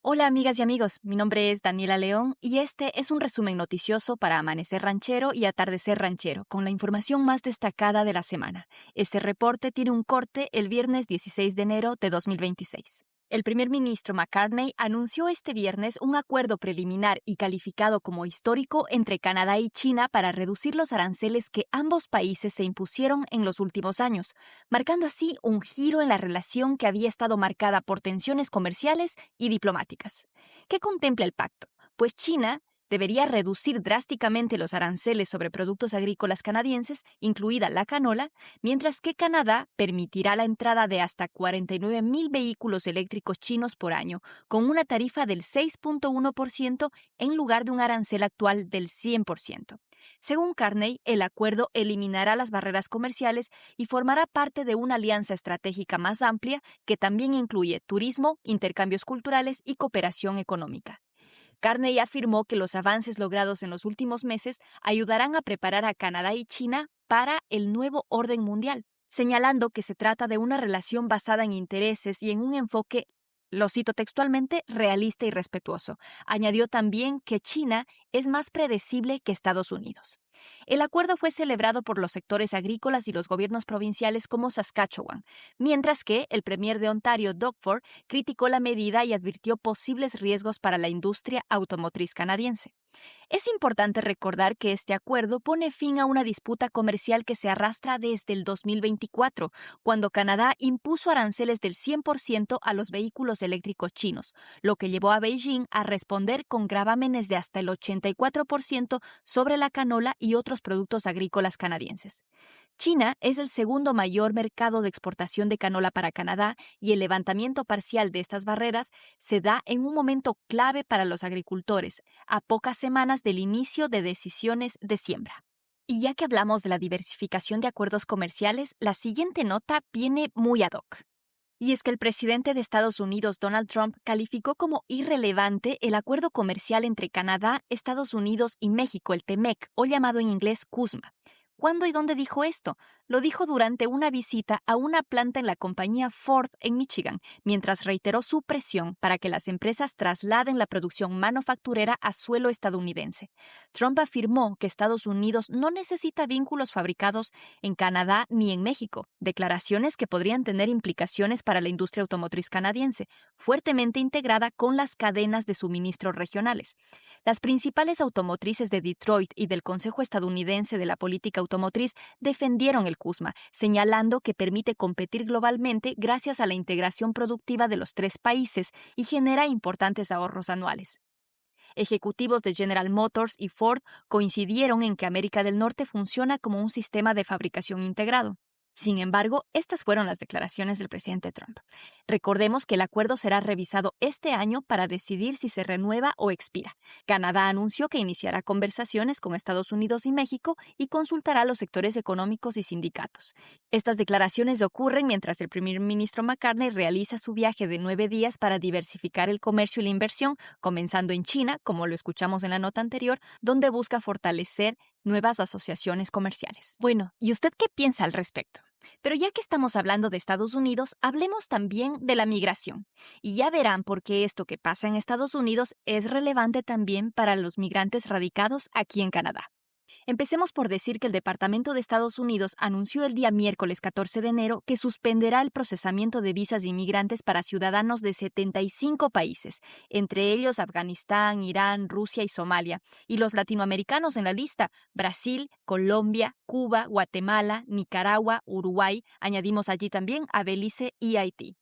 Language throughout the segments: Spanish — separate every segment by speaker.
Speaker 1: Hola amigas y amigos, mi nombre es Daniela León y este es un resumen noticioso para Amanecer Ranchero y Atardecer Ranchero con la información más destacada de la semana. Este reporte tiene un corte el viernes 16 de enero de 2026. El primer ministro McCartney anunció este viernes un acuerdo preliminar y calificado como histórico entre Canadá y China para reducir los aranceles que ambos países se impusieron en los últimos años, marcando así un giro en la relación que había estado marcada por tensiones comerciales y diplomáticas. ¿Qué contempla el pacto? Pues China debería reducir drásticamente los aranceles sobre productos agrícolas canadienses, incluida la canola, mientras que Canadá permitirá la entrada de hasta 49,000 vehículos eléctricos chinos por año, con una tarifa del 6,1% en lugar de un arancel actual del 100%. Según Carney, el acuerdo eliminará las barreras comerciales y formará parte de una alianza estratégica más amplia que también incluye turismo, intercambios culturales y cooperación económica. Carney afirmó que los avances logrados en los últimos meses ayudarán a preparar a Canadá y China para el nuevo orden mundial, señalando que se trata de una relación basada en intereses y en un enfoque, lo cito textualmente, realista y respetuoso. Añadió también que China es más predecible que Estados Unidos. El acuerdo fue celebrado por los sectores agrícolas y los gobiernos provinciales como Saskatchewan, mientras que el premier de Ontario, Doug Ford, criticó la medida y advirtió posibles riesgos para la industria automotriz canadiense. Es importante recordar que este acuerdo pone fin a una disputa comercial que se arrastra desde el 2024, cuando Canadá impuso aranceles del 100% a los vehículos eléctricos chinos, lo que llevó a Beijing a responder con gravámenes de hasta el 84% sobre la canola y otros productos agrícolas canadienses. China es el segundo mayor mercado de exportación de canola para Canadá y el levantamiento parcial de estas barreras se da en un momento clave para los agricultores, a pocas semanas del inicio de decisiones de siembra. Y ya que hablamos de la diversificación de acuerdos comerciales, la siguiente nota viene muy ad hoc. Y es que el presidente de Estados Unidos, Donald Trump, calificó como irrelevante el acuerdo comercial entre Canadá, Estados Unidos y México, el TEMEC, o llamado en inglés CUSMA. ¿Cuándo y dónde dijo esto? Lo dijo durante una visita a una planta en la compañía Ford en Michigan, mientras reiteró su presión para que las empresas trasladen la producción manufacturera a suelo estadounidense. Trump afirmó que Estados Unidos no necesita vínculos fabricados en Canadá ni en México, declaraciones que podrían tener implicaciones para la industria automotriz canadiense, fuertemente integrada con las cadenas de suministro regionales. Las principales automotrices de Detroit y del Consejo Estadounidense de la Política Automotriz defendieron el CUSMA, señalando que permite competir globalmente gracias a la integración productiva de los tres países y genera importantes ahorros anuales. Ejecutivos de General Motors y Ford coincidieron en que América del Norte funciona como un sistema de fabricación integrado. Sin embargo, estas fueron las declaraciones del presidente Trump. Recordemos que el acuerdo será revisado este año para decidir si se renueva o expira. Canadá anunció que iniciará conversaciones con Estados Unidos y México y consultará a los sectores económicos y sindicatos. Estas declaraciones ocurren mientras el primer ministro McCartney realiza su viaje de 9 días para diversificar el comercio y la inversión, comenzando en China, como lo escuchamos en la nota anterior, donde busca fortalecer nuevas asociaciones comerciales. Bueno, ¿y usted qué piensa al respecto? Pero ya que estamos hablando de Estados Unidos, hablemos también de la migración. Y ya verán por qué esto que pasa en Estados Unidos es relevante también para los migrantes radicados aquí en Canadá. Empecemos por decir que el Departamento de Estados Unidos anunció el día miércoles 14 de enero que suspenderá el procesamiento de visas de inmigrantes para ciudadanos de 75 países, entre ellos Afganistán, Irán, Rusia y Somalia, y los latinoamericanos en la lista: Brasil, Colombia, Cuba, Guatemala, Nicaragua, Uruguay, añadimos allí también a Belice y Haití.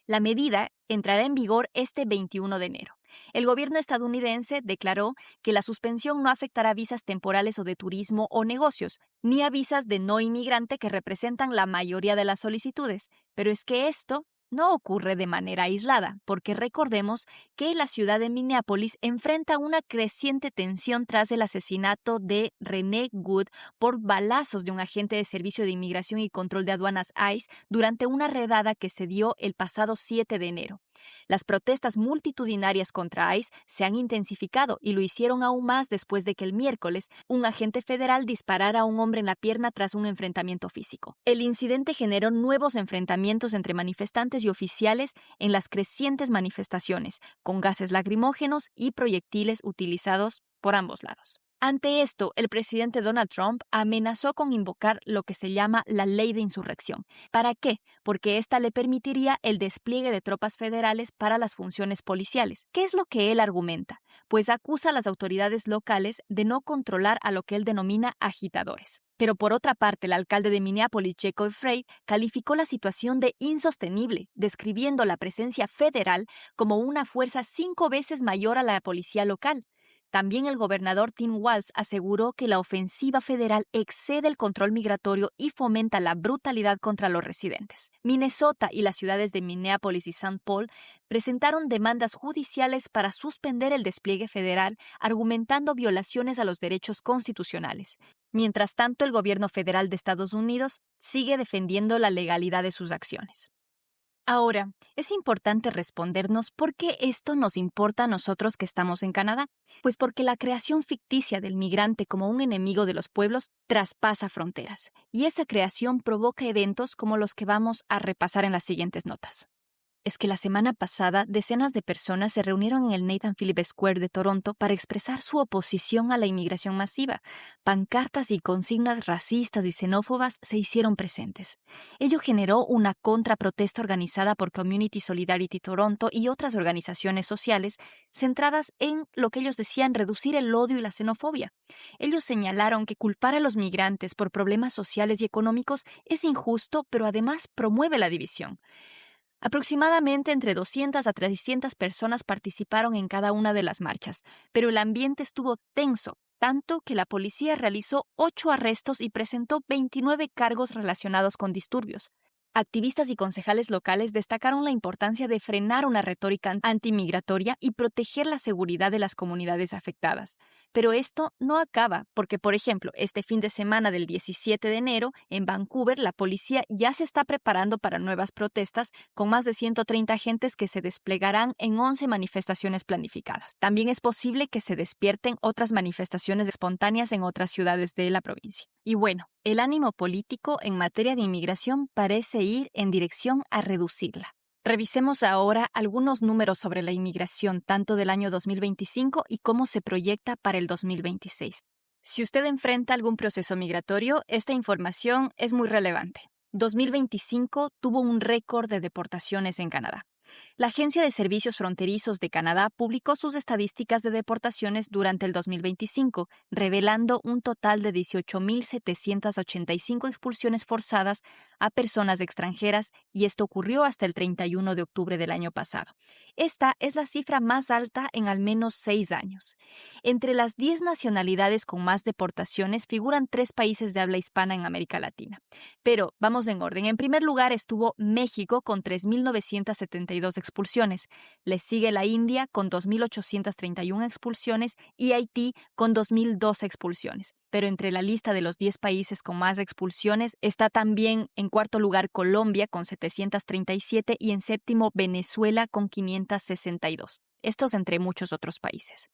Speaker 1: La medida entrará en vigor este 21 de enero. El gobierno estadounidense declaró que la suspensión no afectará visas temporales o de turismo o negocios, ni a visas de no inmigrante que representan la mayoría de las solicitudes. Pero es que esto no ocurre de manera aislada, porque recordemos que la ciudad de Minneapolis enfrenta una creciente tensión tras el asesinato de René Good por balazos de un agente de Servicio de Inmigración y Control de Aduanas ICE durante una redada que se dio el pasado 7 de enero. Las protestas multitudinarias contra ICE se han intensificado y lo hicieron aún más después de que el miércoles un agente federal disparara a un hombre en la pierna tras un enfrentamiento físico. El incidente generó nuevos enfrentamientos entre manifestantes y oficiales en las crecientes manifestaciones, con gases lacrimógenos y proyectiles utilizados por ambos lados. Ante esto, el presidente Donald Trump amenazó con invocar lo que se llama la ley de insurrección. ¿Para qué? Porque esta le permitiría el despliegue de tropas federales para las funciones policiales. ¿Qué es lo que él argumenta? Pues acusa a las autoridades locales de no controlar a lo que él denomina agitadores. Pero por otra parte, el alcalde de Minneapolis, Jacob Frey, calificó la situación de insostenible, describiendo la presencia federal como una fuerza 5 veces mayor a la policía local. También el gobernador Tim Walz aseguró que la ofensiva federal excede el control migratorio y fomenta la brutalidad contra los residentes. Minnesota y las ciudades de Minneapolis y St. Paul presentaron demandas judiciales para suspender el despliegue federal, argumentando violaciones a los derechos constitucionales. Mientras tanto, el gobierno federal de Estados Unidos sigue defendiendo la legalidad de sus acciones. Ahora, es importante respondernos por qué esto nos importa a nosotros que estamos en Canadá. Pues porque la creación ficticia del migrante como un enemigo de los pueblos traspasa fronteras, y esa creación provoca eventos como los que vamos a repasar en las siguientes notas. Es que la semana pasada decenas de personas se reunieron en el Nathan Phillips Square de Toronto para expresar su oposición a la inmigración masiva. Pancartas y consignas racistas y xenófobas se hicieron presentes. Ello generó una contraprotesta organizada por Community Solidarity Toronto y otras organizaciones sociales centradas en lo que ellos decían reducir el odio y la xenofobia. Ellos señalaron que culpar a los migrantes por problemas sociales y económicos es injusto, pero además promueve la división. Aproximadamente entre 200 a 300 personas participaron en cada una de las marchas, pero el ambiente estuvo tenso, tanto que la policía realizó 8 arrestos y presentó 29 cargos relacionados con disturbios. Activistas y concejales locales destacaron la importancia de frenar una retórica antimigratoria y proteger la seguridad de las comunidades afectadas. Pero esto no acaba, porque, por ejemplo, este fin de semana del 17 de enero, en Vancouver, la policía ya se está preparando para nuevas protestas con más de 130 agentes que se desplegarán en 11 manifestaciones planificadas. También es posible que se despierten otras manifestaciones espontáneas en otras ciudades de la provincia. Y bueno, el ánimo político en materia de inmigración parece ir en dirección a reducirla. Revisemos ahora algunos números sobre la inmigración tanto del año 2025 y cómo se proyecta para el 2026. Si usted enfrenta algún proceso migratorio, esta información es muy relevante. 2025 tuvo un récord de deportaciones en Canadá. La Agencia de Servicios Fronterizos de Canadá publicó sus estadísticas de deportaciones durante el 2025, revelando un total de 18,785 expulsiones forzadas a personas extranjeras, y esto ocurrió hasta el 31 de octubre del año pasado. Esta es la cifra más alta en al menos 6 años. Entre las 10 nacionalidades con más deportaciones figuran 3 países de habla hispana en América Latina. Pero vamos en orden. En primer lugar estuvo México con 3,972 expulsiones. Le sigue la India con 2,831 expulsiones y Haití con 2,002 expulsiones. Pero entre la lista de los 10 países con más expulsiones está también en cuarto lugar Colombia con 737 y en séptimo Venezuela con 562. Estos entre muchos otros países.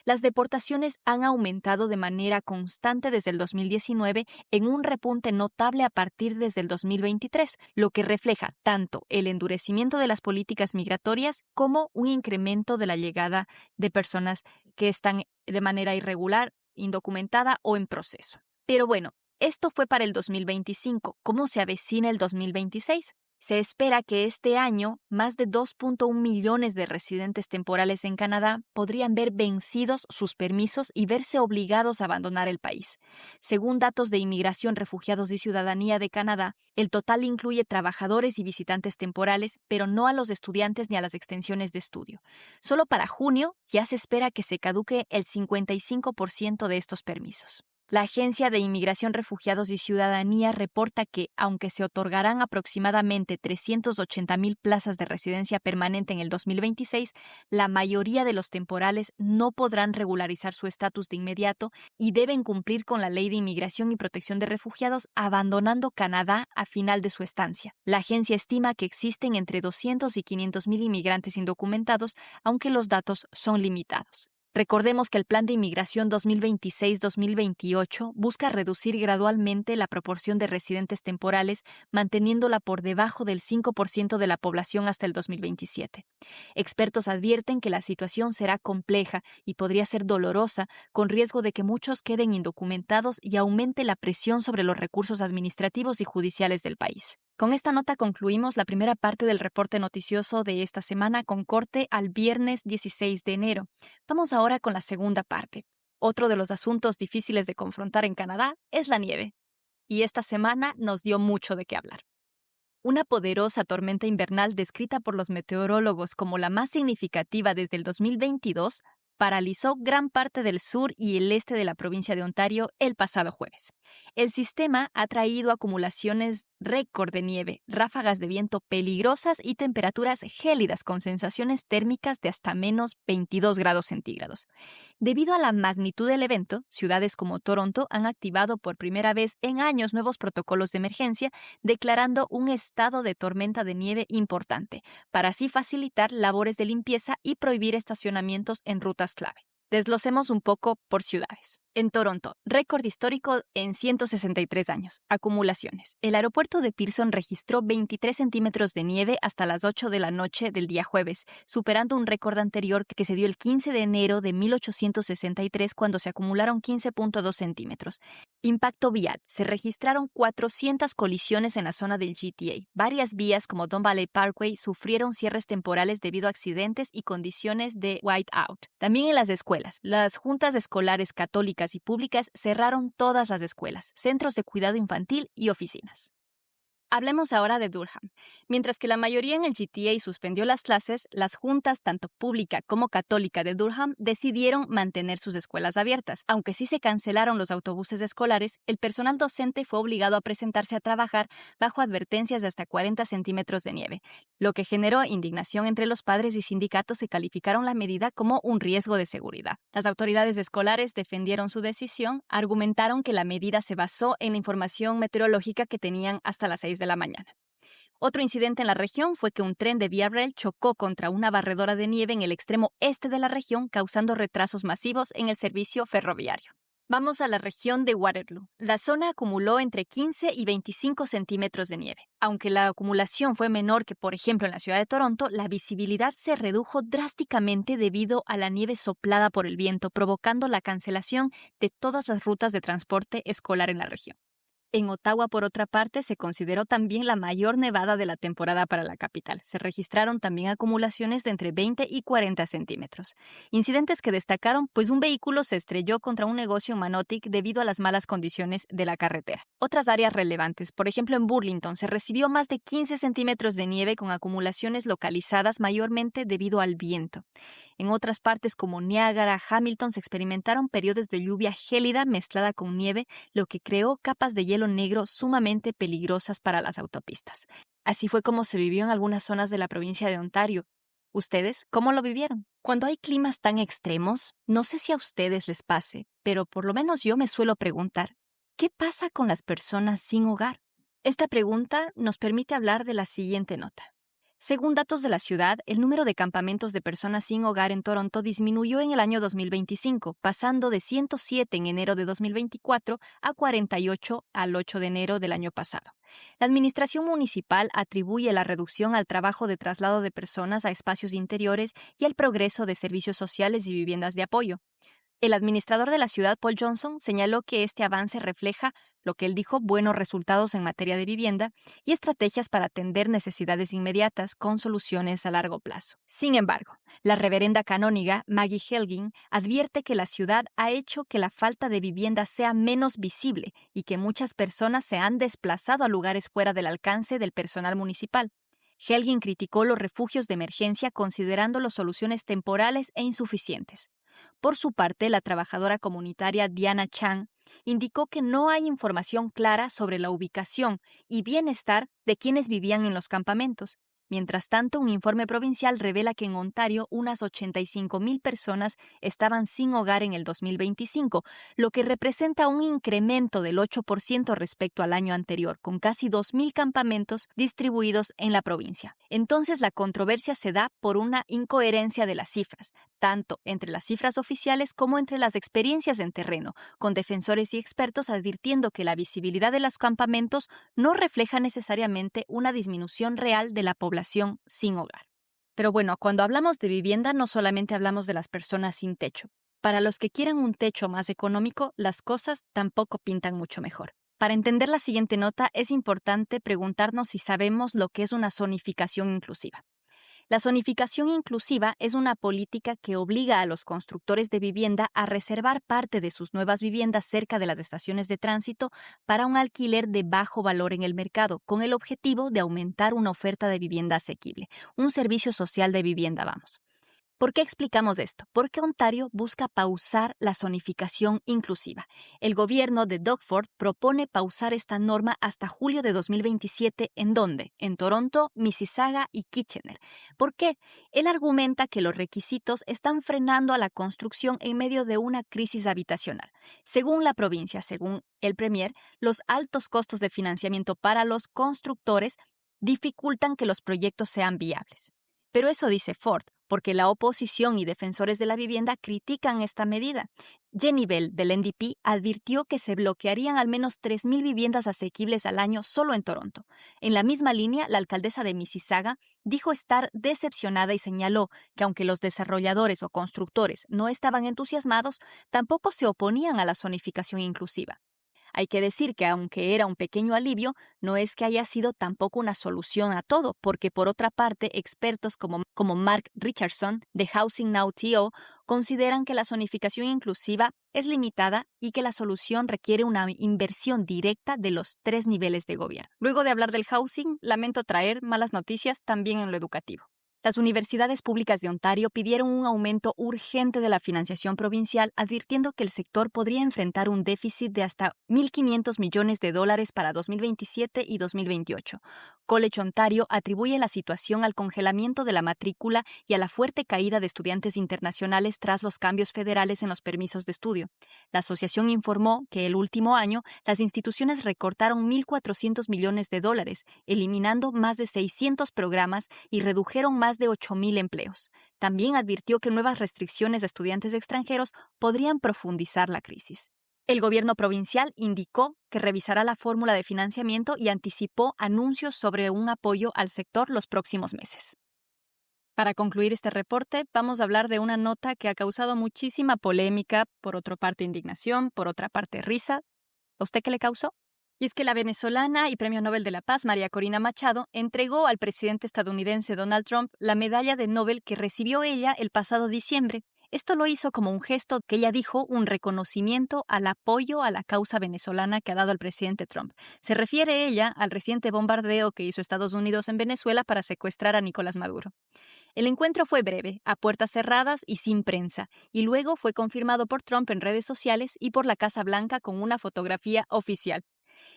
Speaker 1: Las deportaciones han aumentado de manera constante desde el 2019 en un repunte notable a partir desde el 2023, lo que refleja tanto el endurecimiento de las políticas migratorias como un incremento de la llegada de personas que están de manera irregular, indocumentada o en proceso. Pero bueno, esto fue para el 2025. ¿Cómo se avecina el 2026? Se espera que este año más de 2,1 millones de residentes temporales en Canadá podrían ver vencidos sus permisos y verse obligados a abandonar el país. Según datos de Inmigración, Refugiados y Ciudadanía de Canadá, el total incluye trabajadores y visitantes temporales, pero no a los estudiantes ni a las extensiones de estudio. Solo para junio ya se espera que se caduque el 55% de estos permisos. La Agencia de Inmigración, Refugiados y Ciudadanía reporta que, aunque se otorgarán aproximadamente 380,000 plazas de residencia permanente en el 2026, la mayoría de los temporales no podrán regularizar su estatus de inmediato y deben cumplir con la Ley de Inmigración y Protección de Refugiados, abandonando Canadá a final de su estancia. La agencia estima que existen entre 200 y 500,000 inmigrantes indocumentados, aunque los datos son limitados. Recordemos que el Plan de Inmigración 2026-2028 busca reducir gradualmente la proporción de residentes temporales, manteniéndola por debajo del 5% de la población hasta el 2027. Expertos advierten que la situación será compleja y podría ser dolorosa, con riesgo de que muchos queden indocumentados y aumente la presión sobre los recursos administrativos y judiciales del país. Con esta nota concluimos la primera parte del reporte noticioso de esta semana, con corte al viernes 16 de enero. Vamos ahora con la segunda parte. Otro de los asuntos difíciles de confrontar en Canadá es la nieve. Y esta semana nos dio mucho de qué hablar. Una poderosa tormenta invernal descrita por los meteorólogos como la más significativa desde el 2022 paralizó gran parte del sur y el este de la provincia de Ontario el pasado jueves. El sistema ha traído acumulaciones récord de nieve, ráfagas de viento peligrosas y temperaturas gélidas con sensaciones térmicas de hasta menos 22 grados centígrados. Debido a la magnitud del evento, ciudades como Toronto han activado por primera vez en años nuevos protocolos de emergencia, declarando un estado de tormenta de nieve importante, para así facilitar labores de limpieza y prohibir estacionamientos en rutas clave. Desglosemos un poco por ciudades. En Toronto, récord histórico en 163 años. Acumulaciones. El aeropuerto de Pearson registró 23 centímetros de nieve hasta las 8 de la noche del día jueves, superando un récord anterior que se dio el 15 de enero de 1863, cuando se acumularon 15,2 centímetros. Impacto vial. Se registraron 400 colisiones en la zona del GTA. Varias vías como Don Valley Parkway sufrieron cierres temporales debido a accidentes y condiciones de whiteout. También en las escuelas. Las juntas escolares católicas y públicas cerraron todas las escuelas, centros de cuidado infantil y oficinas. Hablemos ahora de Durham. Mientras que la mayoría en el GTA suspendió las clases, las juntas, tanto pública como católica de Durham, decidieron mantener sus escuelas abiertas. Aunque sí se cancelaron los autobuses escolares, el personal docente fue obligado a presentarse a trabajar bajo advertencias de hasta 40 centímetros de nieve, lo que generó indignación entre los padres y sindicatos que calificaron la medida como un riesgo de seguridad. Las autoridades escolares defendieron su decisión, argumentaron que la medida se basó en la información meteorológica que tenían hasta las 6 de la mañana. Otro incidente en la región fue que un tren de Via Rail chocó contra una barredora de nieve en el extremo este de la región, causando retrasos masivos en el servicio ferroviario. Vamos a la región de Waterloo. La zona acumuló entre 15 y 25 centímetros de nieve. Aunque la acumulación fue menor que, por ejemplo, en la ciudad de Toronto, la visibilidad se redujo drásticamente debido a la nieve soplada por el viento, provocando la cancelación de todas las rutas de transporte escolar en la región. En Ottawa, por otra parte, se consideró también la mayor nevada de la temporada para la capital. Se registraron también acumulaciones de entre 20 y 40 centímetros. Incidentes que destacaron, pues un vehículo se estrelló contra un negocio en Manotick debido a las malas condiciones de la carretera. Otras áreas relevantes, por ejemplo en Burlington, se recibió más de 15 centímetros de nieve con acumulaciones localizadas mayormente debido al viento. En otras partes como Niágara, Hamilton, se experimentaron periodos de lluvia gélida mezclada con nieve, lo que creó capas de hielo negro sumamente peligrosas para las autopistas. Así fue como se vivió en algunas zonas de la provincia de Ontario. ¿Ustedes cómo lo vivieron? Cuando hay climas tan extremos, no sé si a ustedes les pase, pero por lo menos yo me suelo preguntar, ¿qué pasa con las personas sin hogar? Esta pregunta nos permite hablar de la siguiente nota. Según datos de la ciudad, el número de campamentos de personas sin hogar en Toronto disminuyó en el año 2025, pasando de 107 en enero de 2024 a 48 al 8 de enero del año pasado. La administración municipal atribuye la reducción al trabajo de traslado de personas a espacios interiores y al progreso de servicios sociales y viviendas de apoyo. El administrador de la ciudad, Paul Johnson, señaló que este avance refleja lo que él dijo, buenos resultados en materia de vivienda y estrategias para atender necesidades inmediatas con soluciones a largo plazo. Sin embargo, la reverenda canóniga Maggie Helgin advierte que la ciudad ha hecho que la falta de vivienda sea menos visible y que muchas personas se han desplazado a lugares fuera del alcance del personal municipal. Helgin criticó los refugios de emergencia considerándolos soluciones temporales e insuficientes. Por su parte, la trabajadora comunitaria Diana Chang indicó que no hay información clara sobre la ubicación y bienestar de quienes vivían en los campamentos. Mientras tanto, un informe provincial revela que en Ontario unas 85,000 personas estaban sin hogar en el 2025, lo que representa un incremento del 8% respecto al año anterior, con casi 2,000 campamentos distribuidos en la provincia. Entonces, la controversia se da por una incoherencia de las cifras, tanto entre las cifras oficiales como entre las experiencias en terreno, con defensores y expertos advirtiendo que la visibilidad de los campamentos no refleja necesariamente una disminución real de la población sin hogar. Pero bueno, cuando hablamos de vivienda no solamente hablamos de las personas sin techo. Para los que quieran un techo más económico, las cosas tampoco pintan mucho mejor. Para entender la siguiente nota es importante preguntarnos si sabemos lo que es una zonificación inclusiva. La zonificación inclusiva es una política que obliga a los constructores de vivienda a reservar parte de sus nuevas viviendas cerca de las estaciones de tránsito para un alquiler de bajo valor en el mercado, con el objetivo de aumentar una oferta de vivienda asequible, un servicio social de vivienda, vamos. ¿Por qué explicamos esto? Porque Ontario busca pausar la zonificación inclusiva. El gobierno de Doug Ford propone pausar esta norma hasta julio de 2027. ¿En dónde? En Toronto, Mississauga y Kitchener. ¿Por qué? Él argumenta que los requisitos están frenando a la construcción en medio de una crisis habitacional. Según la provincia, según el Premier, los altos costos de financiamiento para los constructores dificultan que los proyectos sean viables. Pero eso dice Ford, porque la oposición y defensores de la vivienda critican esta medida. Jenny Bell, del NDP, advirtió que se bloquearían al menos 3,000 viviendas asequibles al año solo en Toronto. En la misma línea, la alcaldesa de Mississauga dijo estar decepcionada y señaló que aunque los desarrolladores o constructores no estaban entusiasmados, tampoco se oponían a la zonificación inclusiva. Hay que decir que aunque era un pequeño alivio, no es que haya sido tampoco una solución a todo, porque por otra parte, expertos como Mark Richardson de Housing Now TO consideran que la zonificación inclusiva es limitada y que la solución requiere una inversión directa de los 3 niveles de gobierno. Luego de hablar del housing, lamento traer malas noticias también en lo educativo. Las universidades públicas de Ontario pidieron un aumento urgente de la financiación provincial, advirtiendo que el sector podría enfrentar un déficit de hasta $1,500 millones para 2027 y 2028. College Ontario atribuye la situación al congelamiento de la matrícula y a la fuerte caída de estudiantes internacionales tras los cambios federales en los permisos de estudio. La asociación informó que el último año las instituciones recortaron $1,400 millones, eliminando más de 600 programas y redujeron más de 8,000 empleos. También advirtió que nuevas restricciones de estudiantes extranjeros podrían profundizar la crisis. El gobierno provincial indicó que revisará la fórmula de financiamiento y anticipó anuncios sobre un apoyo al sector los próximos meses. Para concluir este reporte, vamos a hablar de una nota que ha causado muchísima polémica, por otra parte indignación, por otra parte risa. ¿A usted qué le causó? Y es que la venezolana y Premio Nobel de la Paz, María Corina Machado, entregó al presidente estadounidense Donald Trump la medalla de Nobel que recibió ella el pasado diciembre. Esto lo hizo como un gesto que ella dijo un reconocimiento al apoyo a la causa venezolana que ha dado el presidente Trump. Se refiere ella al reciente bombardeo que hizo Estados Unidos en Venezuela para secuestrar a Nicolás Maduro. El encuentro fue breve, a puertas cerradas y sin prensa, y luego fue confirmado por Trump en redes sociales y por la Casa Blanca con una fotografía oficial.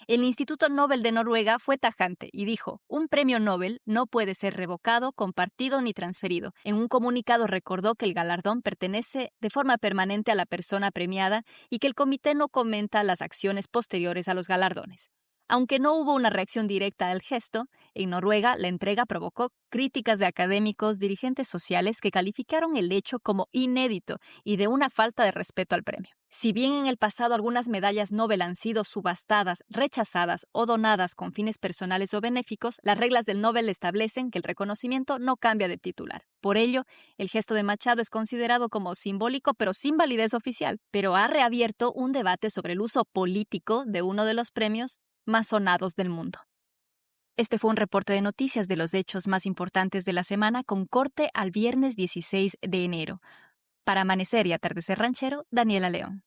Speaker 1: El Instituto Nobel de Noruega fue tajante y dijo: un premio Nobel no puede ser revocado, compartido ni transferido. En un comunicado recordó que el galardón pertenece de forma permanente a la persona premiada y que el comité no comenta las acciones posteriores a los galardones. Aunque no hubo una reacción directa al gesto, en Noruega la entrega provocó críticas de académicos, dirigentes sociales que calificaron el hecho como inédito y de una falta de respeto al premio. Si bien en el pasado algunas medallas Nobel han sido subastadas, rechazadas o donadas con fines personales o benéficos, las reglas del Nobel establecen que el reconocimiento no cambia de titular. Por ello, el gesto de Machado es considerado como simbólico pero sin validez oficial, pero ha reabierto un debate sobre el uso político de uno de los premios más sonados del mundo. Este fue un reporte de noticias de los hechos más importantes de la semana con corte al viernes 16 de enero. Para Amanecer y Atardecer Ranchero, Daniela León.